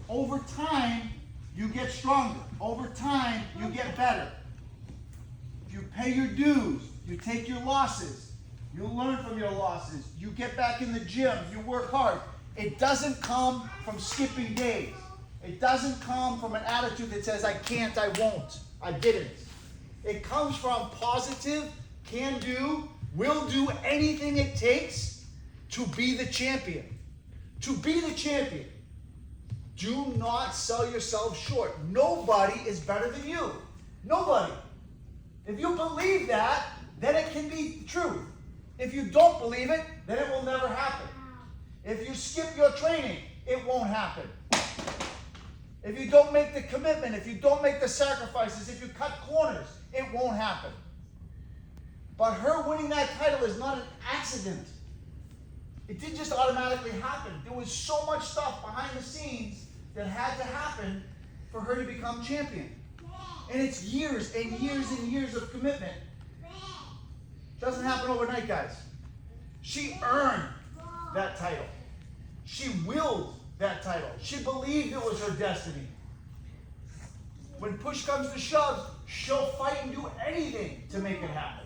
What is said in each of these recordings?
over time, you get stronger. Over time, you get better. If you pay your dues, you take your losses, you learn from your losses, you get back in the gym, you work hard. It doesn't come from skipping days. It doesn't come from an attitude that says, I can't, I won't, I didn't. It comes from positive, can do, will do anything it takes to be the champion. To be the champion. Do not sell yourself short. Nobody is better than you. Nobody. If you believe that, then it can be true. If you don't believe it, then it will never happen. If you skip your training, it won't happen. If you don't make the commitment, if you don't make the sacrifices, if you cut corners, it won't happen. But her winning that title is not an accident. It didn't just automatically happen. There was so much stuff behind the scenes that had to happen for her to become champion. And it's years and years and years of commitment. Doesn't happen overnight, guys. She earned that title. She willed that title. She believed it was her destiny. When push comes to shove, she'll fight and do anything to make it happen.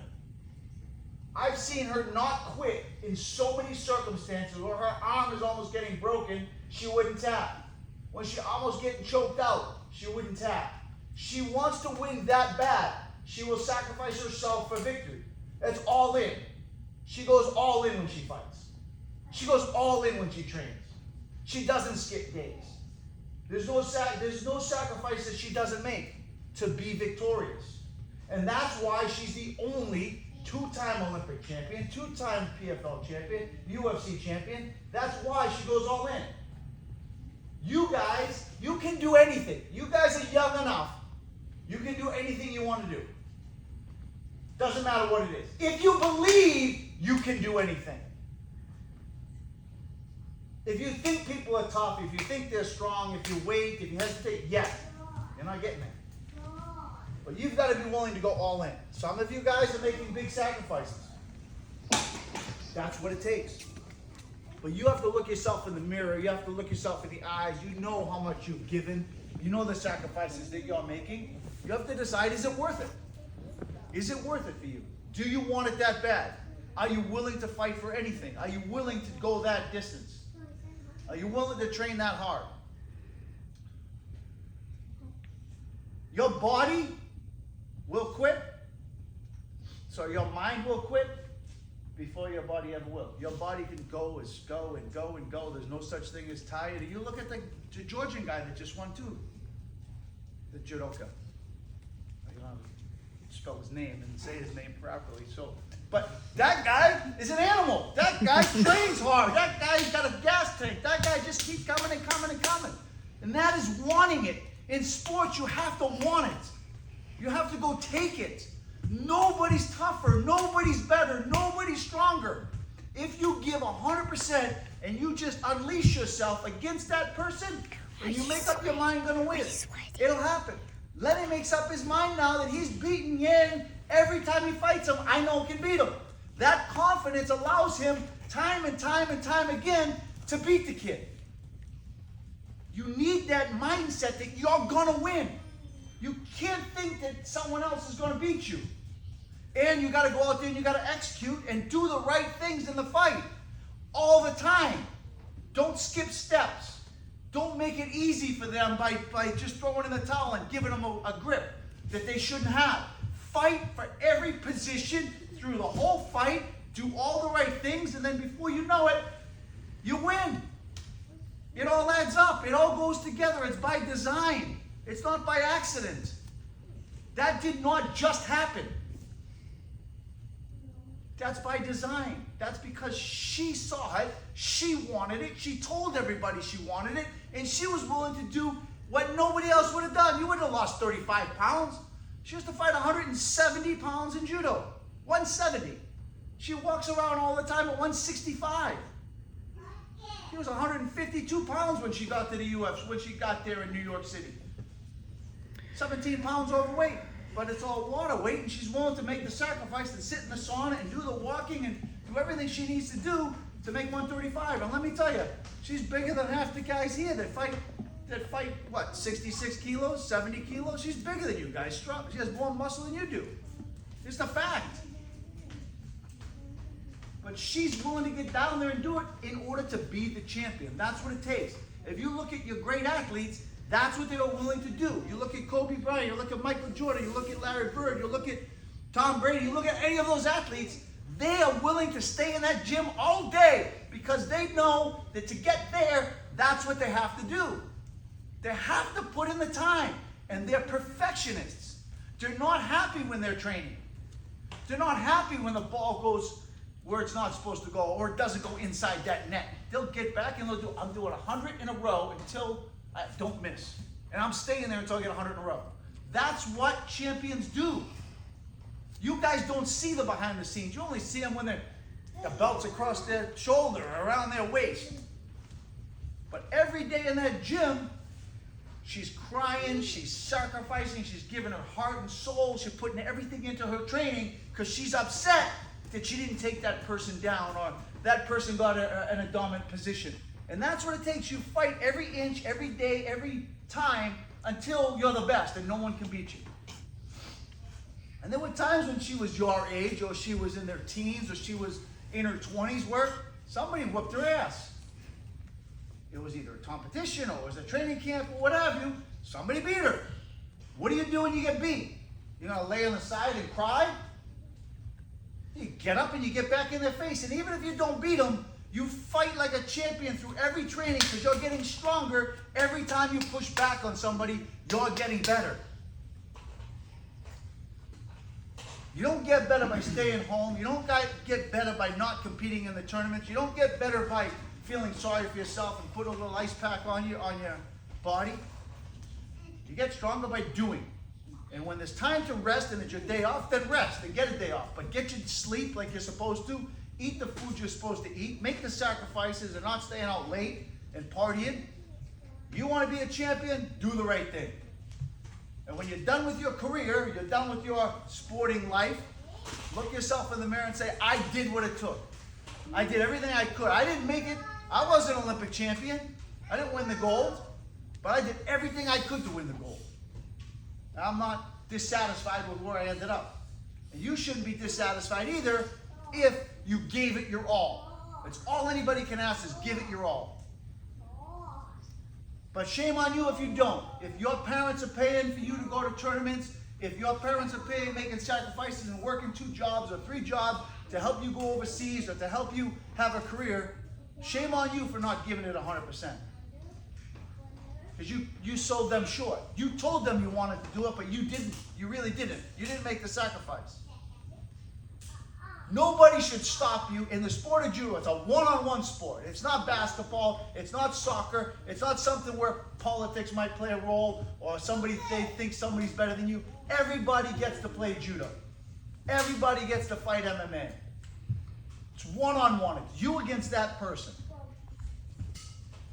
I've seen her not quit in so many circumstances where her arm is almost getting broken, she wouldn't tap. When she almost getting choked out, she wouldn't tap. She wants to win that bad. She will sacrifice herself for victory. That's all in. She goes all in when she fights. She goes all in when she trains. She doesn't skip days. There's no sacrifice that she doesn't make to be victorious. And that's why she's the only two-time Olympic champion, two-time PFL champion, UFC champion. That's why she goes all in. You guys, you can do anything. You guys are young enough. You can do anything you want to do. Doesn't matter what it is. If you believe, you can do anything. If you think people are tough, if you think they're strong, if you wait, if you hesitate, yes, you're not getting it. But you've got to be willing to go all in. Some of you guys are making big sacrifices. That's what it takes. But you have to look yourself in the mirror. You have to look yourself in the eyes. You know how much you've given. You know the sacrifices that you're making. You have to decide, is it worth it? Is it worth it for you? Do you want it that bad? Are you willing to fight for anything? Are you willing to go that distance? Are you willing to train that hard? Your body will quit. So your mind will quit before your body ever will. Your body can go and go and go. There's no such thing as tired. You look at the Georgian guy that just won too. The judoka. I don't know how to spell his name and say his name properly. But that guy is an animal. That guy trains hard. That guy's got a gas tank. That guy just keeps coming and coming and coming. And that is wanting it. In sports, you have to want it. You have to go take it. Nobody's tougher. Nobody's better. Nobody's stronger. If you give 100% and you just unleash yourself against that person, and you make up your mind going to win, it'll happen. Lenny makes up his mind now that he's beating Yan every time he fights him. I know he can beat him. That confidence allows him time and time and time again to beat the kid. You need that mindset that you're going to win. You can't think that someone else is going to beat you. And you got to go out there and you got to execute and do the right things in the fight all the time. Don't skip steps. Don't make it easy for them by just throwing in the towel and giving them a grip that they shouldn't have. Fight for every position through the whole fight. Do all the right things, and then before you know it, you win. It all adds up. It all goes together. It's by design. It's not by accident. That did not just happen. That's by design. That's because she saw it, she wanted it, she told everybody she wanted it, and she was willing to do what nobody else would have done. You wouldn't have lost 35 pounds. She has to fight 170 pounds in judo. 170. She walks around all the time at 165. She was 152 pounds when she got to the UFC, when she got there in New York City. 17 pounds overweight. But it's all water weight, and she's willing to make the sacrifice and sit in the sauna and do the walking and do everything she needs to do to make 135. And let me tell you, she's bigger than half the guys here that fight that fight, what, 66 kilos, 70 kilos? She's bigger than you guys, strong. She has more muscle than you do. It's a fact. But she's willing to get down there and do it in order to be the champion. That's what it takes. If you look at your great athletes, that's what they are willing to do. You look at Kobe Bryant, you look at Michael Jordan, you look at Larry Bird, you look at Tom Brady, you look at any of those athletes, they are willing to stay in that gym all day because they know that to get there, that's what they have to do. They have to put in the time, and they're perfectionists. They're not happy when they're training. They're not happy when the ball goes where it's not supposed to go or it doesn't go inside that net. They'll get back and they'll do, I'm doing 100 in a row until I don't miss. And I'm staying there until I get 100 in a row. That's what champions do. You guys don't see the behind the scenes. You only see them when the belt's across their shoulder or around their waist. But every day in that gym, she's crying, she's sacrificing, she's giving her heart and soul, she's putting everything into her training because she's upset that she didn't take that person down or that person got in a dominant position. And that's what it takes. You fight every inch, every day, every time until you're the best and no one can beat you. And there were times when she was your age or she was in their teens or she was in her 20s where somebody whooped her ass. It was either a competition or it was a training camp or what have you. Somebody beat her. What do you do when you get beat? You're going to lay on the side and cry? You get up and you get back in their face. And even if you don't beat them, you fight like a champion through every training because you're getting stronger. Every time you push back on somebody, you're getting better. You don't get better by staying home. You don't get better by not competing in the tournaments. You don't get better by feeling sorry for yourself and put a little ice pack on your body. You get stronger by doing. And when there's time to rest and it's your day off, then rest and get a day off. But get your sleep like you're supposed to. Eat the food you're supposed to eat. Make the sacrifices and not staying out late and partying. You want to be a champion? Do the right thing. And when you're done with your career, you're done with your sporting life, look yourself in the mirror and say, I did what it took. I did everything I could. I didn't make it. I wasn't an Olympic champion. I didn't win the gold. But I did everything I could to win the gold. And I'm not dissatisfied with where I ended up. And you shouldn't be dissatisfied either if you gave it your all. It's all anybody can ask is give it your all. But shame on you if you don't. If your parents are paying for you to go to tournaments, if your parents are paying, making sacrifices and working 2 jobs or 3 jobs to help you go overseas or to help you have a career, shame on you for not giving it 100%. Because you sold them short. You told them you wanted to do it, but you didn't. You really didn't. You didn't make the sacrifice. Nobody should stop you in the sport of judo. It's a one-on-one sport. It's not basketball. It's not soccer. It's not something where politics might play a role or they think somebody's better than you. Everybody gets to play judo. Everybody gets to fight MMA. It's one-on-one. It's you against that person.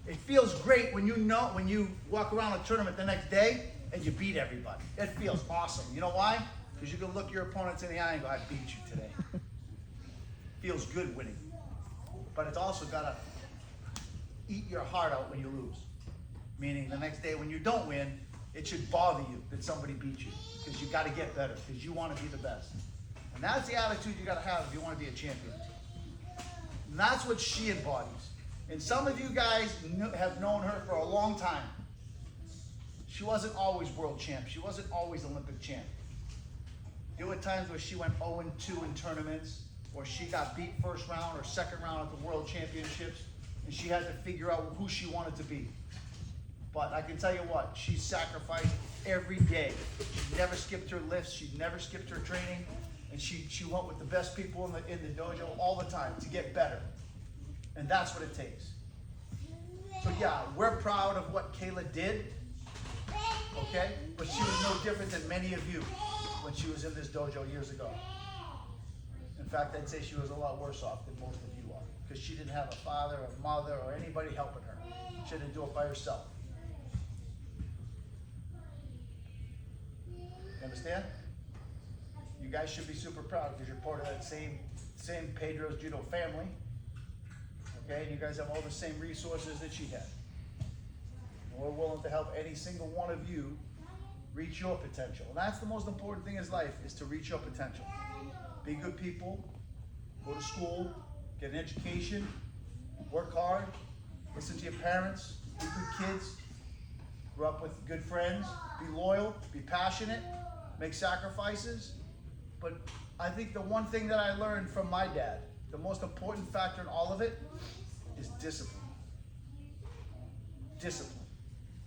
It feels great when you walk around a tournament the next day and you beat everybody. It feels awesome. You know why? Because you can look your opponents in the eye and go, I beat you today. Feels good winning. But it's also got to eat your heart out when you lose. Meaning the next day when you don't win, it should bother you that somebody beat you. Because you got to get better. Because you want to be the best. And that's the attitude you got to have if you want to be a champion. And that's what she embodies. And some of you guys have known her for a long time. She wasn't always world champ. She wasn't always Olympic champ. There were times where she went 0-2 in tournaments, or she got beat first round or second round at the World Championships, and she had to figure out who she wanted to be. But I can tell you what, she sacrificed every day. She never skipped her lifts, she never skipped her training, and she went with the best people in the dojo all the time to get better. And that's what it takes. So yeah, we're proud of what Kayla did, okay? But she was no different than many of you when she was in this dojo years ago. In fact, I'd say she was a lot worse off than most of you are, because she didn't have a father, a mother, or anybody helping her. She had to do it by herself. You understand? You guys should be super proud because you're part of that same Pedro's Judo family. Okay, and you guys have all the same resources that she had. we're willing to help any single one of you reach your potential. And that's the most important thing in life, is to reach your potential. Be good people, go to school, get an education, work hard, listen to your parents, be good kids, grow up with good friends, be loyal, be passionate, make sacrifices. But I think the one thing that I learned from my dad, the most important factor in all of it, is discipline. Discipline.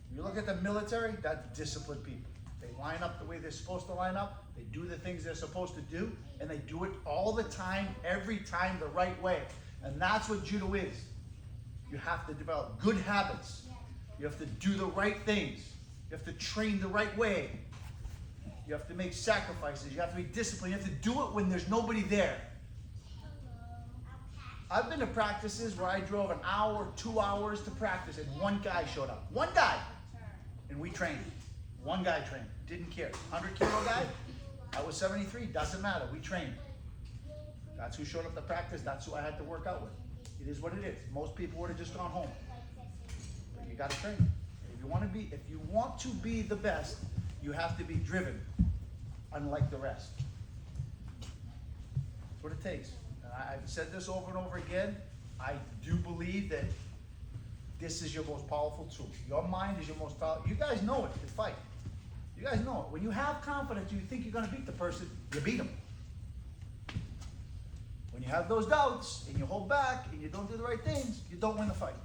When you look at the military, that's disciplined people. They line up the way they're supposed to line up, they do the things they're supposed to do, and they do it all the time, every time, the right way. And that's what judo is. You have to develop good habits. You have to do the right things. You have to train the right way. You have to make sacrifices. You have to be disciplined. You have to do it when there's nobody there. I've been to practices where I drove an hour, 2 hours to practice, and one guy showed up. One guy. And we trained. One guy trained. Didn't care. 100-kilo guy. I was 73. Doesn't matter. We trained. That's who showed up to practice. That's who I had to work out with. It is what it is. Most people would have just gone home. But you got to train. If you want to be the best, you have to be driven, unlike the rest. That's what it takes. And I've said this over and over again. I do believe that this is your most powerful tool. Your mind is your most powerful. You guys know it. To fight. You guys know it. When you have confidence, you think you're going to beat the person, you beat them. When you have those doubts and you hold back and you don't do the right things, you don't win the fight.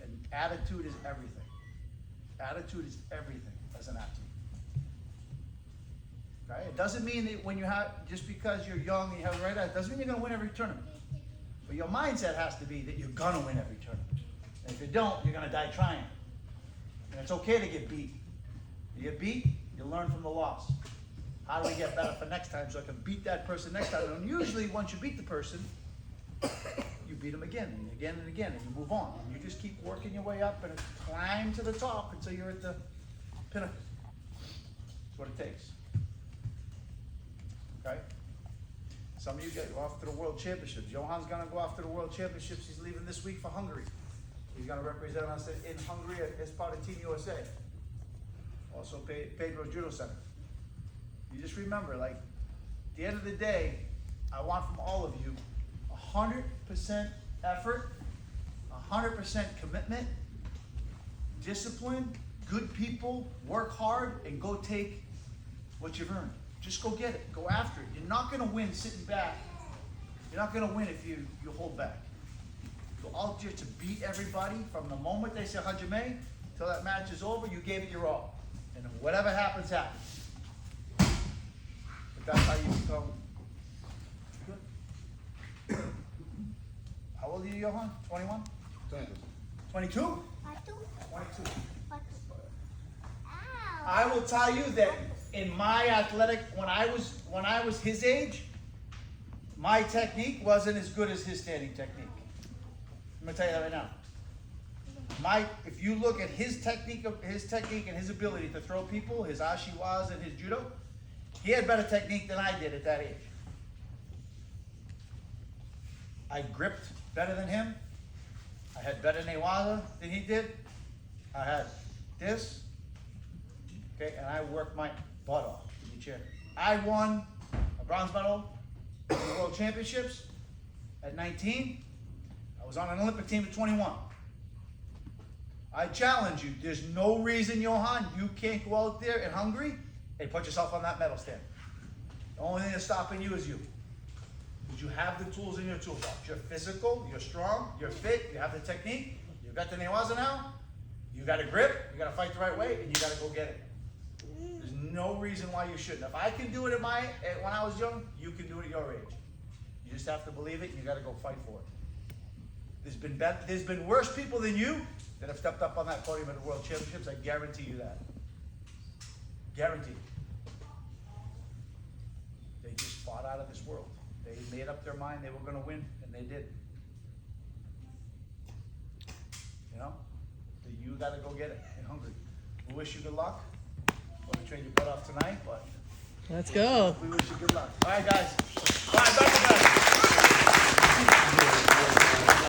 And attitude is everything. Attitude is everything as an athlete. Right? It doesn't mean that when you have, just because you're young and you have the right attitude, doesn't mean you're going to win every tournament. But your mindset has to be that you're going to win every tournament. And if you don't, you're going to die trying. And it's okay to get beat. You get beat, you learn from the loss. How do we get better for next time so I can beat that person next time? And usually once you beat the person, you beat them again and again and again, and you move on. And you just keep working your way up and climb to the top until you're at the pinnacle. That's what it takes. Okay? Some of you go off to the World Championships. Johan's going to go off to the World Championships. He's leaving this week for Hungary. He's going to represent us in Hungary as part of Team USA. Also Pedro Judo Center. You just remember, like, at the end of the day, I want from all of you 100% effort, 100% commitment, discipline, good people, work hard, and go take what you've earned. Just go get it. Go after it. You're not going to win sitting back. You're not going to win if you hold back. Go out there to beat everybody from the moment they say Hajime till that match is over. You gave it your all. And whatever happens, happens. But that's how you become good. How old are you, Johan? 21? 22? 22. I will tell you that in my athletic, when I was his age, my technique wasn't as good as his standing technique. I'm gonna tell you that right now. If you look at his technique and his ability to throw people, his ashiwas and his judo, he had better technique than I did at that age. I gripped better than him. I had better newaza than he did. I had this. Okay, and I worked my butt off in the chair. I won a bronze medal in the World Championships at 19. I was on an Olympic team at 21. I challenge you. There's no reason, Johan, you can't go out there in Hungary and put yourself on that medal stand. The only thing that's stopping you is you. Because you have the tools in your toolbox. You're physical, you're strong, you're fit, you have the technique, you've got the newaza now, you got a grip, you got to fight the right way, and you got to go get it. There's no reason why you shouldn't. If I can do it when I was young, you can do it at your age. You just have to believe it, and you got to go fight for it. There's been worse people than you that have stepped up on that podium at the World Championships. I guarantee you that. Guaranteed. They just fought out of this world. They made up their mind they were going to win, and they did. You know? So you got to go get it in Hungary. We wish you good luck. We're going to train your butt off tonight, but let's go. We wish you good luck. All right, guys. All right, back to guys.